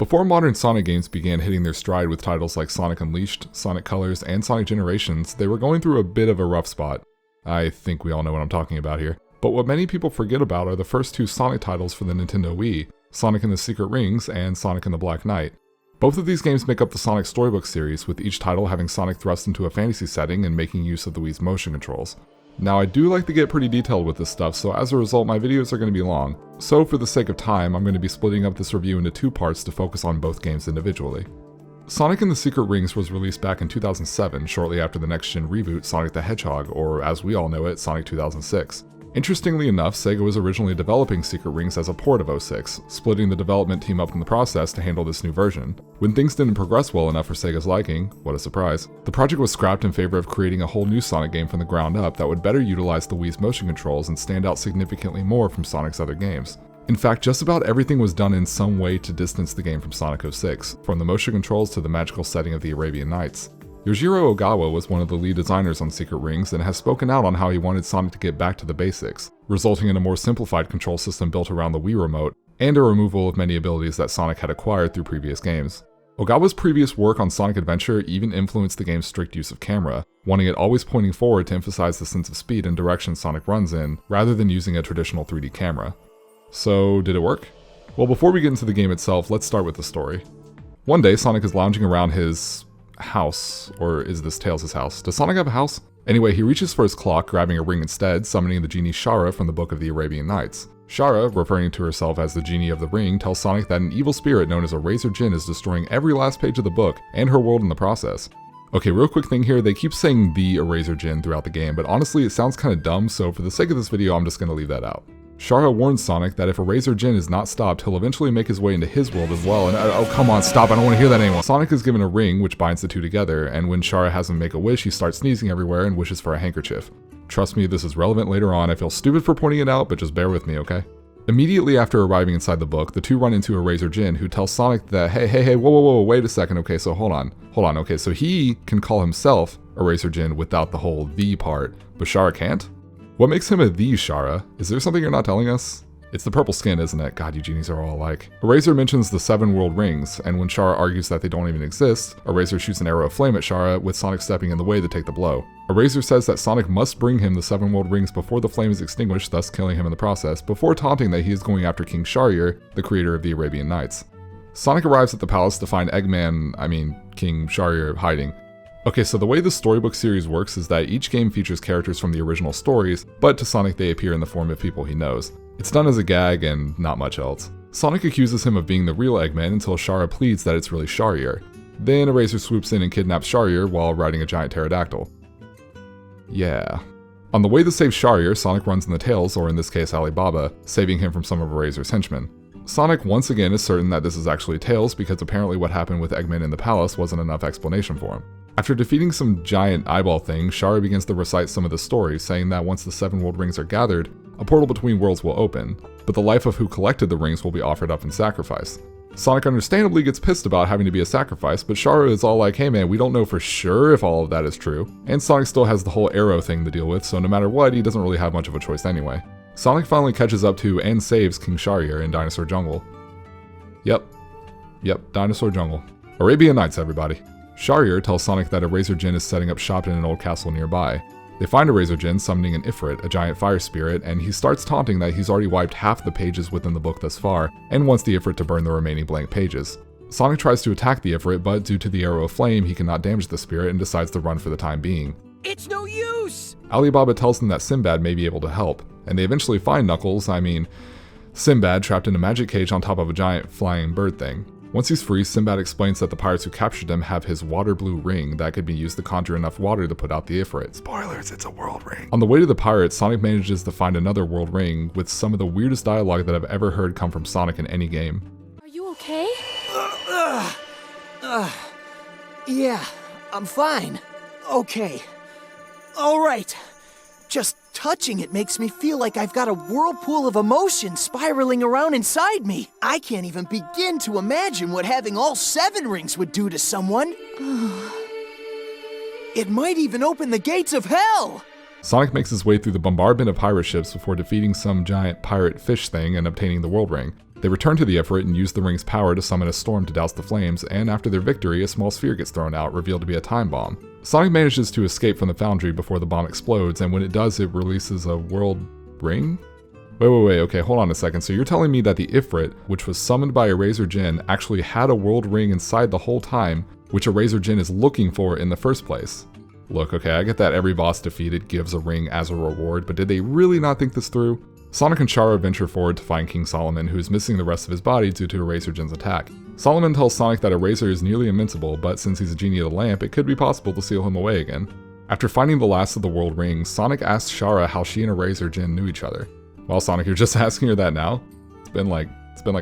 Before modern Sonic games began hitting their stride with titles like Sonic Unleashed, Sonic Colors, and Sonic Generations, they were going through a bit of a rough spot. I think we all know what I'm talking about here. But what many people forget about are the first two Sonic titles for the Nintendo Wii, Sonic and the Secret Rings and Sonic and the Black Knight. Both of these games make up the Sonic Storybook Series, with each title having Sonic thrust into a fantasy setting and making use of the Wii's motion controls. Now, I do like to get pretty detailed with this stuff, so as a result my videos are going to be long. So for the sake of time, I'm going to be splitting up this review into two parts to focus on both games individually. Sonic and the Secret Rings was released back in 2007, shortly after the next-gen reboot Sonic the Hedgehog, or as we all know it, Sonic 2006. Interestingly enough, Sega was originally developing Secret Rings as a port of 06, splitting the development team up in the process to handle this new version. When things didn't progress well enough for Sega's liking, what a surprise, the project was scrapped in favor of creating a whole new Sonic game from the ground up that would better utilize the Wii's motion controls and stand out significantly more from Sonic's other games. In fact, just about everything was done in some way to distance the game from Sonic 06, from the motion controls to the magical setting of the Arabian Nights. Yojiro Ogawa was one of the lead designers on Secret Rings and has spoken out on how he wanted Sonic to get back to the basics, resulting in a more simplified control system built around the Wii Remote, and a removal of many abilities that Sonic had acquired through previous games. Ogawa's previous work on Sonic Adventure even influenced the game's strict use of camera, wanting it always pointing forward to emphasize the sense of speed and direction Sonic runs in, rather than using a traditional 3D camera. So, did it work? Well, before we get into the game itself, let's start with the story. One day, Sonic is lounging around his house, or is this Tails' house? Does Sonic have a house? Anyway, he reaches for his clock, grabbing a ring instead, summoning the genie Shara from the Book of the Arabian Nights. Shara, referring to herself as the genie of the ring, tells Sonic that an evil spirit known as a Razor Djinn is destroying every last page of the book, and her world in the process. Okay, real quick thing here, they keep saying the Razor Djinn throughout the game, but honestly it sounds kinda dumb, so for the sake of this video I'm just gonna leave that out. Shara warns Sonic that if a Razor Djinn is not stopped, he'll eventually make his way into his world as well, and oh come on, stop, I don't want to hear that anymore. Sonic is given a ring which binds the two together, and when Shara has him make a wish, he starts sneezing everywhere and wishes for a handkerchief. Trust me, this is relevant later on. I feel stupid for pointing it out, but just bear with me, okay? Immediately after arriving inside the book, the two run into a Razor Djinn who tells Sonic that, hey, whoa, wait a second, okay, so hold on, okay, so he can call himself a Razor Djinn without the whole the part, but Shara can't? What makes him a the Shara? Is there something you're not telling us? It's the purple skin, isn't it? God, you genies are all alike. Eraser mentions the 7 world rings, and when Shara argues that they don't even exist, Eraser shoots an arrow of flame at Shara, with Sonic stepping in the way to take the blow. Eraser says that Sonic must bring him the 7 world rings before the flame is extinguished, thus killing him in the process, before taunting that he is going after King Shahryar, the creator of the Arabian Nights. Sonic arrives at the palace to find King Shahryar, hiding. Okay, so the way the Storybook series works is that each game features characters from the original stories, but to Sonic they appear in the form of people he knows. It's done as a gag and not much else. Sonic accuses him of being the real Eggman until Shara pleads that it's really Shahryar. Then Eraser swoops in and kidnaps Shahryar while riding a giant pterodactyl. Yeah. On the way to save Shahryar, Sonic runs in the Tails, or in this case Alibaba, saving him from some of Eraser's henchmen. Sonic once again is certain that this is actually Tails because apparently what happened with Eggman in the palace wasn't enough explanation for him. After defeating some giant eyeball thing, Shahryar begins to recite some of the story, saying that once the 7 world rings are gathered, a portal between worlds will open, but the life of who collected the rings will be offered up in sacrifice. Sonic understandably gets pissed about having to be a sacrifice, but Shahryar is all like, hey man, we don't know for sure if all of that is true, and Sonic still has the whole arrow thing to deal with, so no matter what, he doesn't really have much of a choice anyway. Sonic finally catches up to and saves King Shahryar in Dinosaur Jungle. Yep, Dinosaur Jungle. Arabian Nights, everybody. Shahryar tells Sonic that a Razor Djinn is setting up shop in an old castle nearby. They find a Razor Djinn summoning an Ifrit, a giant fire spirit, and he starts taunting that he's already wiped half the pages within the book thus far, and wants the Ifrit to burn the remaining blank pages. Sonic tries to attack the Ifrit, but due to the arrow of flame, he cannot damage the spirit and decides to run for the time being. It's no use! Alibaba tells them that Sinbad may be able to help, and they eventually find Sinbad trapped in a magic cage on top of a giant flying bird thing. Once he's free, Sinbad explains that the pirates who captured him have his water blue ring that could be used to conjure enough water to put out the Ifrit. Spoilers, it's a world ring. On the way to the pirates, Sonic manages to find another world ring with some of the weirdest dialogue that I've ever heard come from Sonic in any game. Are you okay? Yeah, I'm fine. Okay. Alright. Just touching it makes me feel like I've got a whirlpool of emotion spiraling around inside me. I can't even begin to imagine what having all 7 rings would do to someone. It might even open the gates of hell! Sonic makes his way through the bombardment of pirate ships before defeating some giant pirate fish thing and obtaining the world ring. They return to the Ifrit and use the ring's power to summon a storm to douse the flames, and after their victory, a small sphere gets thrown out, revealed to be a time bomb. Sonic manages to escape from the foundry before the bomb explodes, and when it does, it releases a world ring? Wait, okay, hold on a second. So you're telling me that the Ifrit, which was summoned by Eraser Jin, actually had a world ring inside the whole time, which Eraser Jin is looking for in the first place? Look, okay, I get that every boss defeated gives a ring as a reward, but did they really not think this through? Sonic and Shara venture forward to find King Solomon, who is missing the rest of his body due to Eraser Jin's attack. Solomon tells Sonic that Eraser is nearly invincible, but since he's a genie of the lamp, it could be possible to seal him away again. After finding the last of the world rings, Sonic asks Shara how she and Eraser Jin knew each other. Well, Sonic, you're just asking her that now? It's been like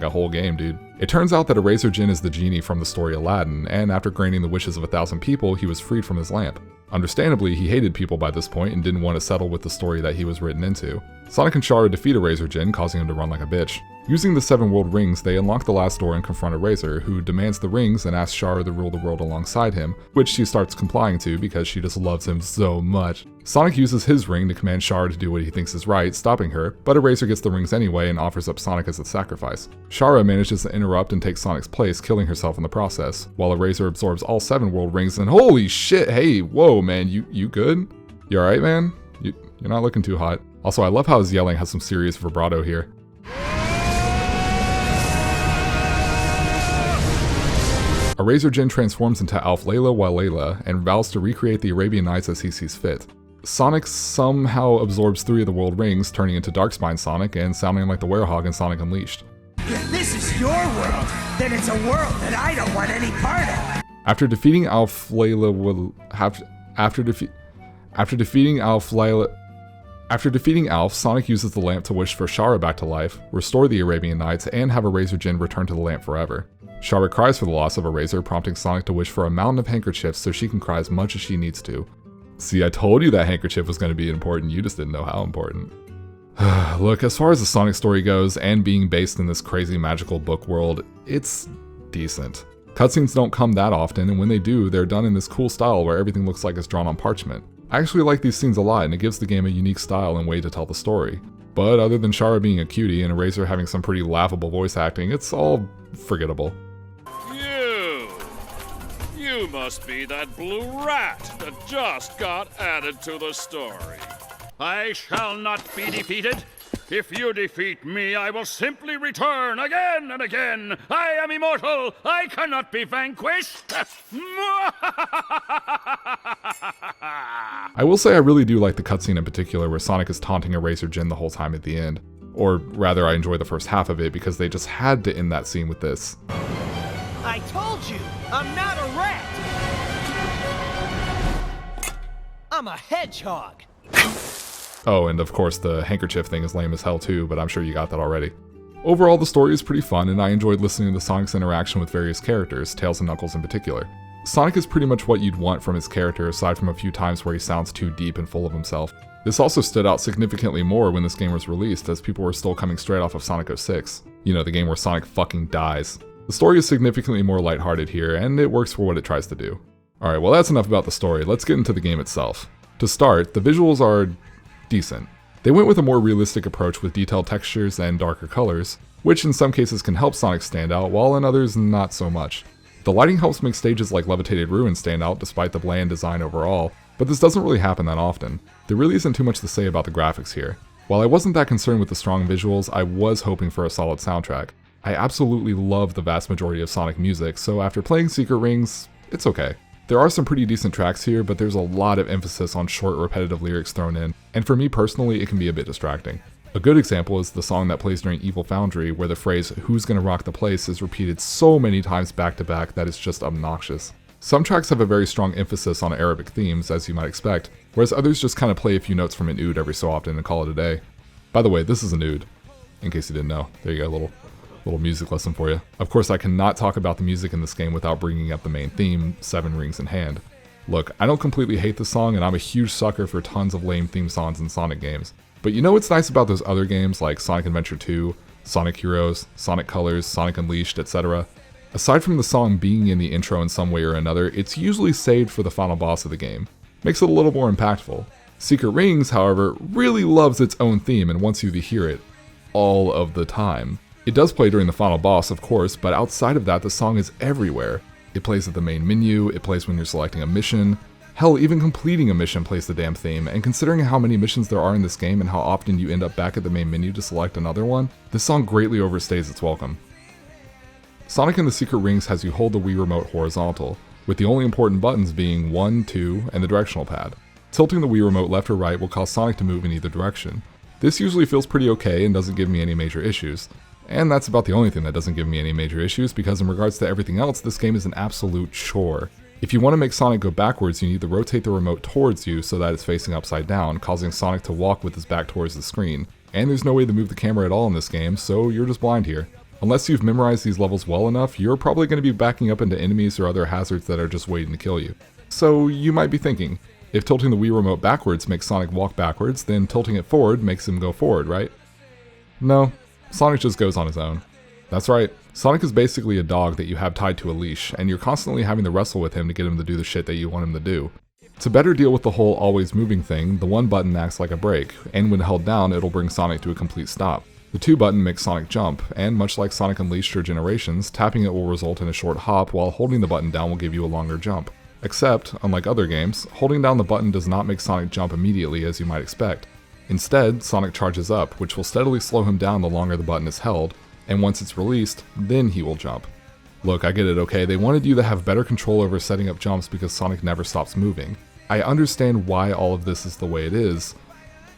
a whole game, dude. It turns out that Eraser Jin is the genie from the story Aladdin, and after granting the wishes of 1,000 people, he was freed from his lamp. Understandably, he hated people by this point and didn't want to settle with the story that he was written into. Sonic and Shara defeat Eraser Jin, causing him to run like a bitch. Using the 7 world rings, they unlock the last door and confront Eraser, who demands the rings and asks Shara to rule the world alongside him, which she starts complying to because she just loves him so much. Sonic uses his ring to command Shara to do what he thinks is right, stopping her, but Eraser gets the rings anyway and offers up Sonic as a sacrifice. Shara manages to interrupt and take Sonic's place, killing herself in the process, while Eraser absorbs all 7 world rings and holy shit, hey, whoa man, you good? You alright, man? You're not looking too hot. Also, I love how his yelling has some serious vibrato here. Eraser Jin transforms into Alf Layla Walela and vows to recreate the Arabian Nights as he sees fit. Sonic somehow absorbs 3 of the world rings, turning into Darkspine Sonic and sounding like the Werehog in Sonic Unleashed. If this is your world, then it's a world that I don't want any part of. After defeating Alf Layla, After defeating Alf, Sonic uses the lamp to wish for Shara back to life, restore the Arabian Nights, and have Eraser Jin return to the lamp forever. Shara cries for the loss of Eraser, prompting Sonic to wish for a mountain of handkerchiefs so she can cry as much as she needs to. See, I told you that handkerchief was going to be important, you just didn't know how important. Look, as far as the Sonic story goes, and being based in this crazy magical book world, it's decent. Cutscenes don't come that often, and when they do, they're done in this cool style where everything looks like it's drawn on parchment. I actually like these scenes a lot, and it gives the game a unique style and way to tell the story. But other than Shara being a cutie and Eraser having some pretty laughable voice acting, it's all forgettable. You must be that blue rat that just got added to the story. I shall not be defeated. If you defeat me, I will simply return again and again. I am immortal. I cannot be vanquished. I will say I really do like the cutscene in particular where Sonic is taunting Eraser Jin the whole time at the end. Or rather, I enjoy the first half of it because they just had to end that scene with this. I told you, I'm not a rat. I'm a hedgehog. Oh, and of course the handkerchief thing is lame as hell too, but I'm sure you got that already. Overall, the story is pretty fun, and I enjoyed listening to Sonic's interaction with various characters, Tails and Knuckles in particular. Sonic is pretty much what you'd want from his character, aside from a few times where he sounds too deep and full of himself. This also stood out significantly more when this game was released, as people were still coming straight off of Sonic 06. You know, the game where Sonic fucking dies. The story is significantly more lighthearted here, and it works for what it tries to do. Alright, well that's enough about the story, let's get into the game itself. To start, the visuals are decent. They went with a more realistic approach with detailed textures and darker colors, which in some cases can help Sonic stand out, while in others not so much. The lighting helps make stages like Levitated Ruins stand out despite the bland design overall, but this doesn't really happen that often. There really isn't too much to say about the graphics here. While I wasn't that concerned with the strong visuals, I was hoping for a solid soundtrack. I absolutely love the vast majority of Sonic music, so after playing Secret Rings, it's okay. There are some pretty decent tracks here, but there's a lot of emphasis on short, repetitive lyrics thrown in, and for me personally, it can be a bit distracting. A good example is the song that plays during Evil Foundry, where the phrase, "Who's gonna rock the place," is repeated so many times back to back that it's just obnoxious. Some tracks have a very strong emphasis on Arabic themes, as you might expect, whereas others just kind of play a few notes from an oud every so often and call it a day. By the way, this is an oud, in case you didn't know. There you go, a little music lesson for you. Of course, I cannot talk about the music in this game without bringing up the main theme, Seven Rings in Hand. Look, I don't completely hate this song, and I'm a huge sucker for tons of lame theme songs in Sonic games. But you know what's nice about those other games like Sonic Adventure 2, Sonic Heroes, Sonic Colors, Sonic Unleashed, etc.? Aside from the song being in the intro in some way or another, it's usually saved for the final boss of the game. Makes it a little more impactful. Secret Rings, however, really loves its own theme and wants you to hear it all of the time. It does play during the final boss, of course, but outside of that, the song is everywhere. It plays at the main menu, it plays when you're selecting a mission. Hell, even completing a mission plays the damn theme, and considering how many missions there are in this game and how often you end up back at the main menu to select another one, this song greatly overstays its welcome. Sonic and the Secret Rings has you hold the Wii Remote horizontal, with the only important buttons being 1, 2, and the directional pad. Tilting the Wii Remote left or right will cause Sonic to move in either direction. This usually feels pretty okay and doesn't give me any major issues. And that's about the only thing that doesn't give me any major issues, because in regards to everything else, this game is an absolute chore. If you want to make Sonic go backwards, you need to rotate the remote towards you so that it's facing upside down, causing Sonic to walk with his back towards the screen. And there's no way to move the camera at all in this game, so you're just blind here. Unless you've memorized these levels well enough, you're probably going to be backing up into enemies or other hazards that are just waiting to kill you. So you might be thinking, if tilting the Wii Remote backwards makes Sonic walk backwards, then tilting it forward makes him go forward, right? No, Sonic just goes on his own. That's right, Sonic is basically a dog that you have tied to a leash, and you're constantly having to wrestle with him to get him to do the shit that you want him to do. To better deal with the whole always moving thing, the 1 button acts like a brake, and when held down it'll bring Sonic to a complete stop. The 2 button makes Sonic jump, and much like Sonic Unleashed or Generations, tapping it will result in a short hop, while holding the button down will give you a longer jump. Except, unlike other games, holding down the button does not make Sonic jump immediately as you might expect. Instead, Sonic charges up, which will steadily slow him down the longer the button is held, and once it's released, then he will jump. Look, I get it, okay, they wanted you to have better control over setting up jumps because Sonic never stops moving. I understand why all of this is the way it is,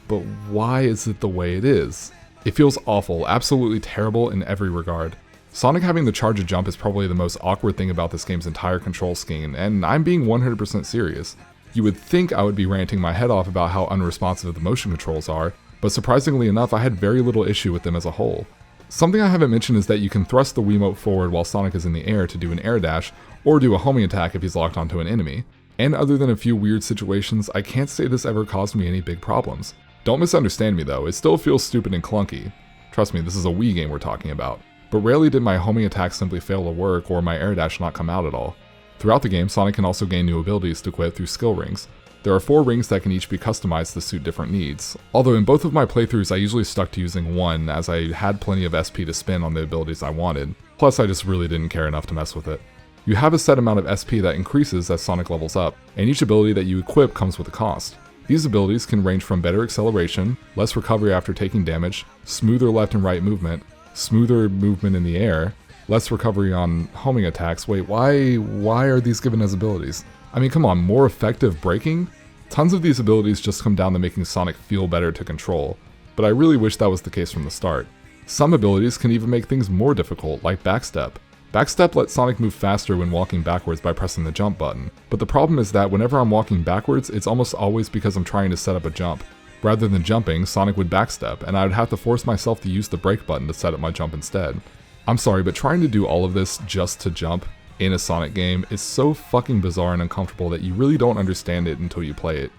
but why is it the way it is? It feels awful, absolutely terrible in every regard. Sonic having the charge a jump is probably the most awkward thing about this game's entire control scheme, and I'm being 100% serious. You would think I would be ranting my head off about how unresponsive the motion controls are, but surprisingly enough, I had very little issue with them as a whole. Something I haven't mentioned is that you can thrust the Wiimote forward while Sonic is in the air to do an air dash, or do a homing attack if he's locked onto an enemy. And other than a few weird situations, I can't say this ever caused me any big problems. Don't misunderstand me though, it still feels stupid and clunky. Trust me, this is a Wii game we're talking about. But rarely did my homing attack simply fail to work or my air dash not come out at all. Throughout the game, Sonic can also gain new abilities to equip through skill rings. There are 4 rings that can each be customized to suit different needs, although in both of my playthroughs I usually stuck to using 1 as I had plenty of SP to spend on the abilities I wanted, plus I just really didn't care enough to mess with it. You have a set amount of SP that increases as Sonic levels up, and each ability that you equip comes with a cost. These abilities can range from better acceleration, less recovery after taking damage, smoother left and right movement, smoother movement in the air, less recovery on homing attacks. Wait, why are these given as abilities? I mean, come on, more effective braking? Tons of these abilities just come down to making Sonic feel better to control, but I really wish that was the case from the start. Some abilities can even make things more difficult, like Backstep. Backstep lets Sonic move faster when walking backwards by pressing the jump button, but the problem is that whenever I'm walking backwards, it's almost always because I'm trying to set up a jump. Rather than jumping, Sonic would backstep, and I would have to force myself to use the brake button to set up my jump instead. I'm sorry, but trying to do all of this just to jump in a Sonic game is so fucking bizarre and uncomfortable that you really don't understand it until you play it.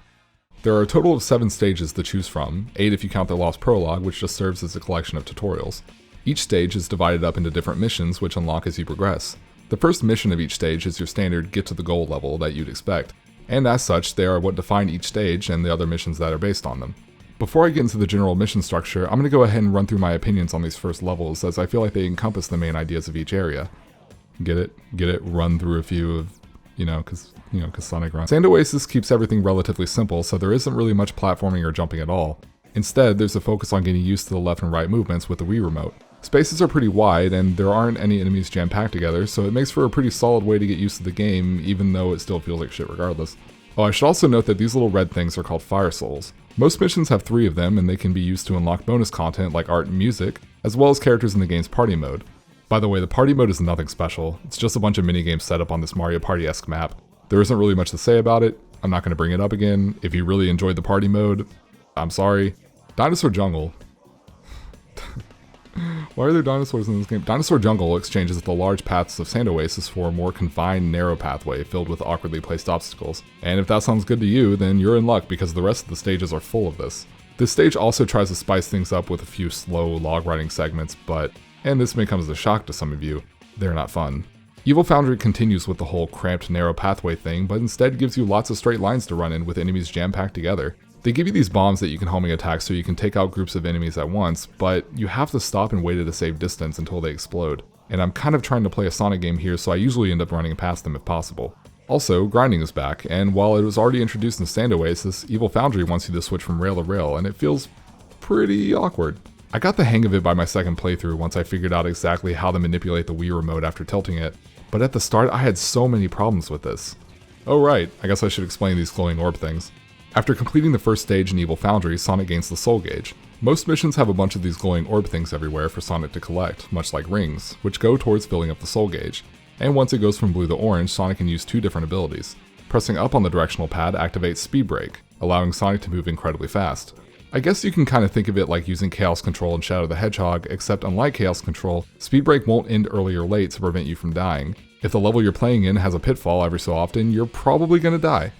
There are a total of 7 stages to choose from, 8 if you count the Lost Prologue, which just serves as a collection of tutorials. Each stage is divided up into different missions which unlock as you progress. The first mission of each stage is your standard get to the goal level that you'd expect, and as such they are what define each stage and the other missions that are based on them. Before I get into the general mission structure, I'm going to go ahead and run through my opinions on these first levels as I feel like they encompass the main ideas of each area. Get it? Get it? Run through a few of, cause Sonic runs. Sand Oasis keeps everything relatively simple, so there isn't really much platforming or jumping at all. Instead, there's a focus on getting used to the left and right movements with the Wii Remote. Spaces are pretty wide, and there aren't any enemies jam-packed together, so it makes for a pretty solid way to get used to the game, even though it still feels like shit regardless. Oh, I should also note that these little red things are called Fire Souls. Most missions have 3 of them, and they can be used to unlock bonus content like art and music, as well as characters in the game's party mode. By the way, the party mode is nothing special. It's just a bunch of minigames set up on this Mario Party-esque map. There isn't really much to say about it. I'm not going to bring it up again. If you really enjoyed the party mode, I'm sorry. Dinosaur Jungle. Why are there dinosaurs in this game? Dinosaur Jungle exchanges the large paths of Sand Oasis for a more confined, narrow pathway filled with awkwardly placed obstacles. And if that sounds good to you, then you're in luck because the rest of the stages are full of this. This stage also tries to spice things up with a few slow log riding segments, but, and this may come as a shock to some of you, they're not fun. Evil Foundry continues with the whole cramped, narrow pathway thing, but instead gives you lots of straight lines to run in with enemies jam-packed together. They give you these bombs that you can homing attack so you can take out groups of enemies at once, but you have to stop and wait at a safe distance until they explode. And I'm kind of trying to play a Sonic game here, so I usually end up running past them if possible. Also, grinding is back, and while it was already introduced in Sand Oasis, Evil Foundry wants you to switch from rail to rail, and it feels pretty awkward. I got the hang of it by my second playthrough once I figured out exactly how to manipulate the Wii remote after tilting it, but at the start I had so many problems with this. Oh right, I guess I should explain these glowing orb things. After completing the first stage in Evil Foundry, Sonic gains the Soul Gauge. Most missions have a bunch of these glowing orb things everywhere for Sonic to collect, much like rings, which go towards filling up the Soul Gauge. And once it goes from blue to orange, Sonic can use two different abilities. Pressing up on the directional pad activates Speed Brake, allowing Sonic to move incredibly fast. I guess you can kind of think of it like using Chaos Control in Shadow the Hedgehog, except unlike Chaos Control, Speed Brake won't end early or late to prevent you from dying. If the level you're playing in has a pitfall every so often, you're probably going to die.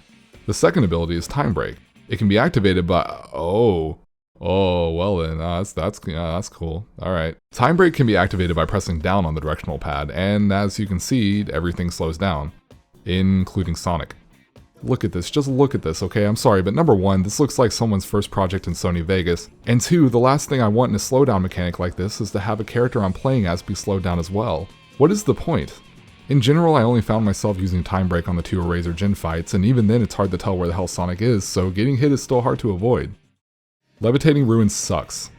The second ability is Time Brake. It can be activated by... Oh, well then, that's cool. Alright. Time Brake can be activated by pressing down on the directional pad, and as you can see, everything slows down, including Sonic. Look at this, just look at this, okay? I'm sorry, but number one, this looks like someone's first project in Sony Vegas, and two, the last thing I want in a slowdown mechanic like this is to have a character I'm playing as be slowed down as well. What is the point? In general, I only found myself using Time Brake on the two Eraser Gen fights, and even then it's hard to tell where the hell Sonic is, so getting hit is still hard to avoid. Levitating Ruins sucks.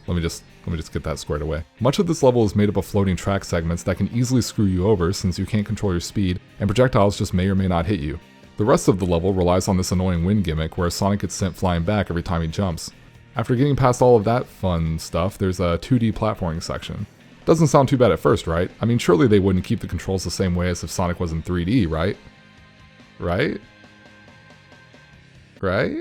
Let me just get that squared away. Much of this level is made up of floating track segments that can easily screw you over since you can't control your speed, and projectiles just may or may not hit you. The rest of the level relies on this annoying wind gimmick where Sonic gets sent flying back every time he jumps. After getting past all of that fun stuff, there's a 2D platforming section. Doesn't sound too bad at first, right? I mean, surely they wouldn't keep the controls the same way as if Sonic was in 3D, right? Right?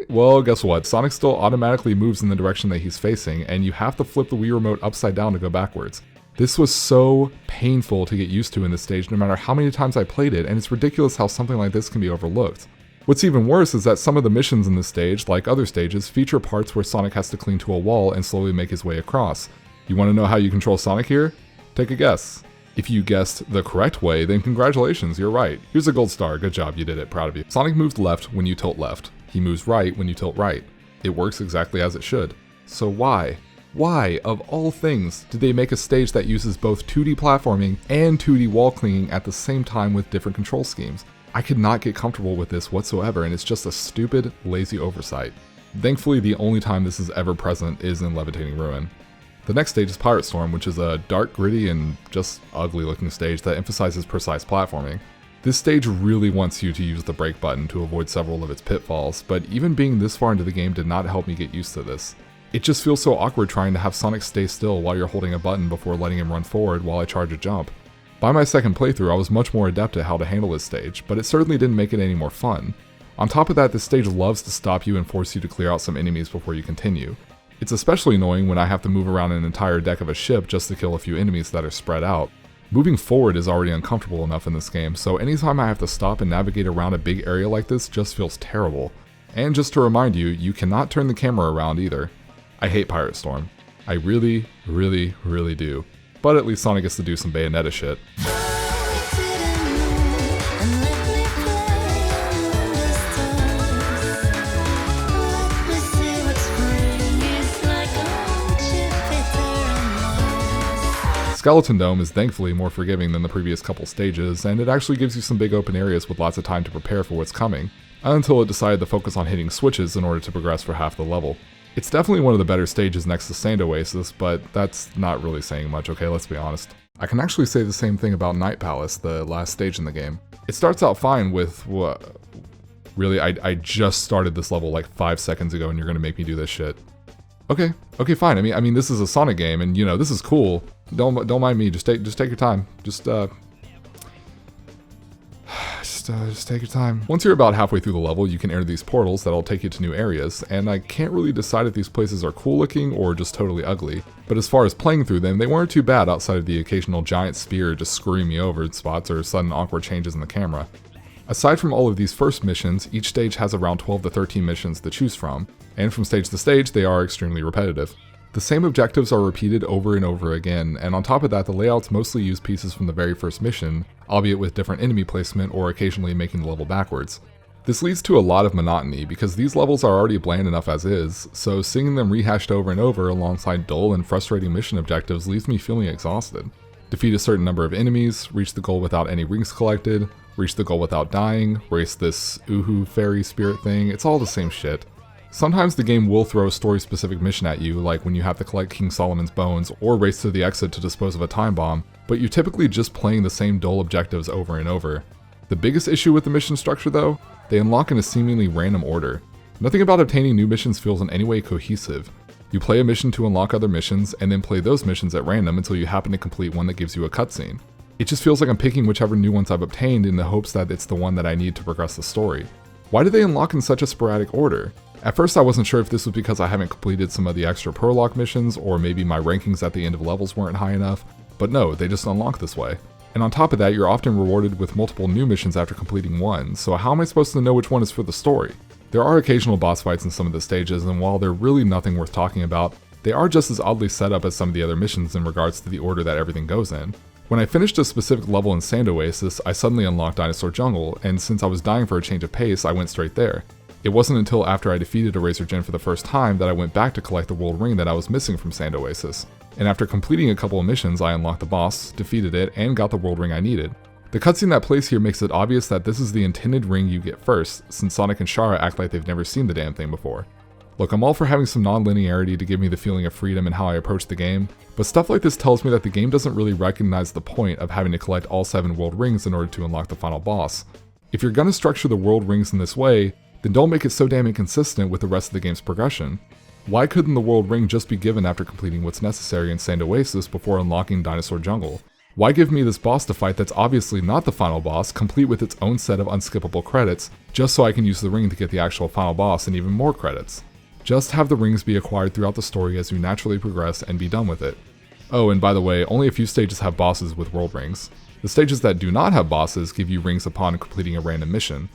Well, guess what? Sonic still automatically moves in the direction that he's facing, and you have to flip the Wii remote upside down to go backwards. This was so painful to get used to in this stage no matter how many times I played it, and it's ridiculous how something like this can be overlooked. What's even worse is that some of the missions in this stage, like other stages, feature parts where Sonic has to cling to a wall and slowly make his way across. You want to know how you control Sonic here? Take a guess. If you guessed the correct way, then congratulations, you're right. Here's a gold star, good job, you did it, proud of you. Sonic moves left when you tilt left. He moves right when you tilt right. It works exactly as it should. So why, of all things, did they make a stage that uses both 2D platforming and 2D wall clinging at the same time with different control schemes? I could not get comfortable with this whatsoever, and it's just a stupid, lazy oversight. Thankfully, the only time this is ever present is in Levitating Ruin. The next stage is Pirate Storm, which is a dark, gritty, and just ugly looking stage that emphasizes precise platforming. This stage really wants you to use the brake button to avoid several of its pitfalls, but even being this far into the game did not help me get used to this. It just feels so awkward trying to have Sonic stay still while you're holding a button before letting him run forward while I charge a jump. By my second playthrough, I was much more adept at how to handle this stage, but it certainly didn't make it any more fun. On top of that, this stage loves to stop you and force you to clear out some enemies before you continue. It's especially annoying when I have to move around an entire deck of a ship just to kill a few enemies that are spread out. Moving forward is already uncomfortable enough in this game, so anytime I have to stop and navigate around a big area like this just feels terrible. And just to remind you, you cannot turn the camera around either. I hate Pirate Storm. I really, really, really do. But at least Sonic gets to do some Bayonetta shit. Skeleton Dome is thankfully more forgiving than the previous couple stages, and it actually gives you some big open areas with lots of time to prepare for what's coming, until it decided to focus on hitting switches in order to progress for half the level. It's definitely one of the better stages next to Sand Oasis, but that's not really saying much, okay, let's be honest. I can actually say the same thing about Night Palace, the last stage in the game. It starts out fine with what... Really, I just started this level like 5 seconds ago and you're gonna make me do this shit. Okay, fine. I mean, this is a Sonic game, and you know this is cool. Don't mind me. Just take your time. Just take your time. Once you're about halfway through the level, you can enter these portals that'll take you to new areas, and I can't really decide if these places are cool looking or just totally ugly. But as far as playing through them, they weren't too bad outside of the occasional giant spear just screwing me over in spots or sudden awkward changes in the camera. Aside from all of these first missions, each stage has around 12 to 13 missions to choose from, and from stage to stage they are extremely repetitive. The same objectives are repeated over and over again, and on top of that the layouts mostly use pieces from the very first mission, albeit with different enemy placement or occasionally making the level backwards. This leads to a lot of monotony because these levels are already bland enough as is, so seeing them rehashed over and over alongside dull and frustrating mission objectives leaves me feeling exhausted. Defeat a certain number of enemies, reach the goal without any rings collected, reach the goal without dying, race this Uhu fairy spirit thing, it's all the same shit. Sometimes the game will throw a story-specific mission at you, like when you have to collect King Solomon's bones or race to the exit to dispose of a time bomb, but you're typically just playing the same dull objectives over and over. The biggest issue with the mission structure though, they unlock in a seemingly random order. Nothing about obtaining new missions feels in any way cohesive. You play a mission to unlock other missions, and then play those missions at random until you happen to complete one that gives you a cutscene. It just feels like I'm picking whichever new ones I've obtained in the hopes that it's the one that I need to progress the story. Why do they unlock in such a sporadic order? At first I wasn't sure if this was because I haven't completed some of the extra prologue missions, or maybe my rankings at the end of levels weren't high enough, but no, they just unlock this way. And on top of that, you're often rewarded with multiple new missions after completing one, so how am I supposed to know which one is for the story? There are occasional boss fights in some of the stages, and while they're really nothing worth talking about, they are just as oddly set up as some of the other missions in regards to the order that everything goes in. When I finished a specific level in Sand Oasis, I suddenly unlocked Dinosaur Jungle, and since I was dying for a change of pace, I went straight there. It wasn't until after I defeated Eraser Jin for the first time that I went back to collect the world ring that I was missing from Sand Oasis. And after completing a couple of missions, I unlocked the boss, defeated it, and got the world ring I needed. The cutscene that plays here makes it obvious that this is the intended ring you get first, since Sonic and Shara act like they've never seen the damn thing before. Look, I'm all for having some non-linearity to give me the feeling of freedom in how I approach the game, but stuff like this tells me that the game doesn't really recognize the point of having to collect all 7 world rings in order to unlock the final boss. If you're gonna structure the world rings in this way, then don't make it so damn inconsistent with the rest of the game's progression. Why couldn't the world ring just be given after completing what's necessary in Sand Oasis before unlocking Dinosaur Jungle? Why give me this boss to fight that's obviously not the final boss, complete with its own set of unskippable credits, just so I can use the ring to get the actual final boss and even more credits? Just have the rings be acquired throughout the story as you naturally progress and be done with it. Oh, and by the way, only a few stages have bosses with world rings. The stages that do not have bosses give you rings upon completing a random mission.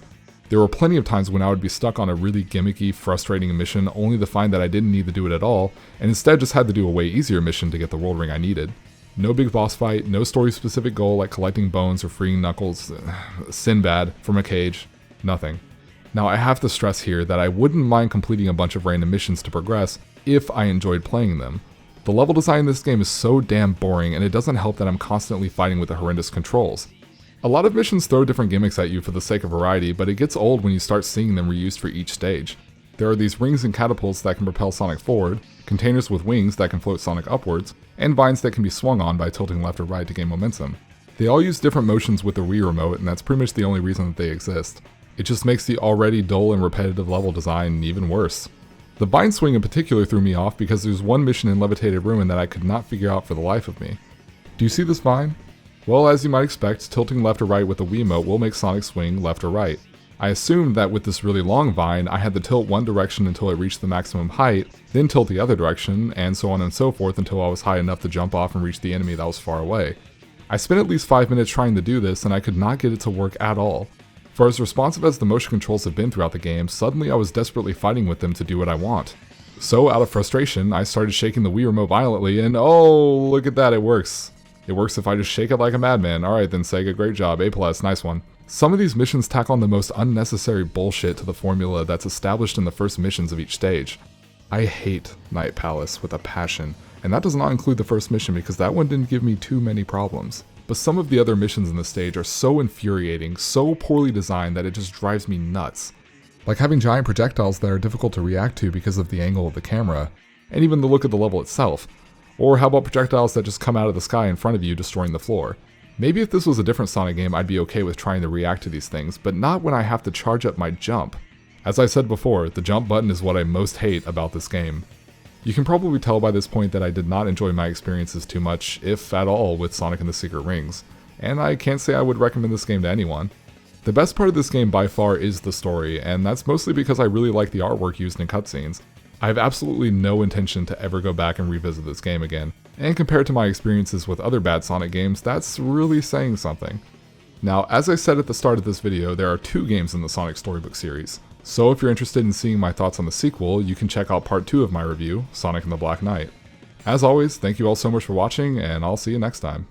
There were plenty of times when I would be stuck on a really gimmicky, frustrating mission only to find that I didn't need to do it at all, and instead just had to do a way easier mission to get the world ring I needed. No big boss fight, no story-specific goal like collecting bones or freeing Knuckles, Sinbad from a cage, nothing. Now I have to stress here that I wouldn't mind completing a bunch of random missions to progress if I enjoyed playing them. The level design in this game is so damn boring, and it doesn't help that I'm constantly fighting with the horrendous controls. A lot of missions throw different gimmicks at you for the sake of variety, but it gets old when you start seeing them reused for each stage. There are these rings and catapults that can propel Sonic forward, containers with wings that can float Sonic upwards, and vines that can be swung on by tilting left or right to gain momentum. They all use different motions with the Wii remote, and that's pretty much the only reason that they exist. It just makes the already dull and repetitive level design even worse. The vine swing in particular threw me off because there's one mission in Levitated Ruin that I could not figure out for the life of me. Do you see this vine? Well, as you might expect, tilting left or right with the Wiimote will make Sonic swing left or right. I assumed that with this really long vine, I had to tilt one direction until it reached the maximum height, then tilt the other direction, and so on and so forth until I was high enough to jump off and reach the enemy that was far away. I spent at least 5 minutes trying to do this, and I could not get it to work at all. For as responsive as the motion controls have been throughout the game, suddenly I was desperately fighting with them to do what I want. So out of frustration, I started shaking the Wii remote violently, and oh, look at that, it works. It works if I just shake it like a madman. Alright then Sega, great job, A+, nice one. Some of these missions tack on the most unnecessary bullshit to the formula that's established in the first missions of each stage. I hate Night Palace with a passion, and that does not include the first mission because that one didn't give me too many problems. But some of the other missions in the stage are so infuriating, so poorly designed that it just drives me nuts. Like having giant projectiles that are difficult to react to because of the angle of the camera, and even the look of the level itself. Or how about projectiles that just come out of the sky in front of you, destroying the floor? Maybe if this was a different Sonic game, I'd be okay with trying to react to these things, but not when I have to charge up my jump. As I said before, the jump button is what I most hate about this game. You can probably tell by this point that I did not enjoy my experiences too much, if at all, with Sonic and the Secret Rings, and I can't say I would recommend this game to anyone. The best part of this game by far is the story, and that's mostly because I really like the artwork used in cutscenes. I have absolutely no intention to ever go back and revisit this game again, and compared to my experiences with other bad Sonic games, that's really saying something. Now, as I said at the start of this video, there are 2 games in the Sonic Storybook series, so if you're interested in seeing my thoughts on the sequel, you can check out part 2 of my review, Sonic and the Black Knight. As always, thank you all so much for watching, and I'll see you next time.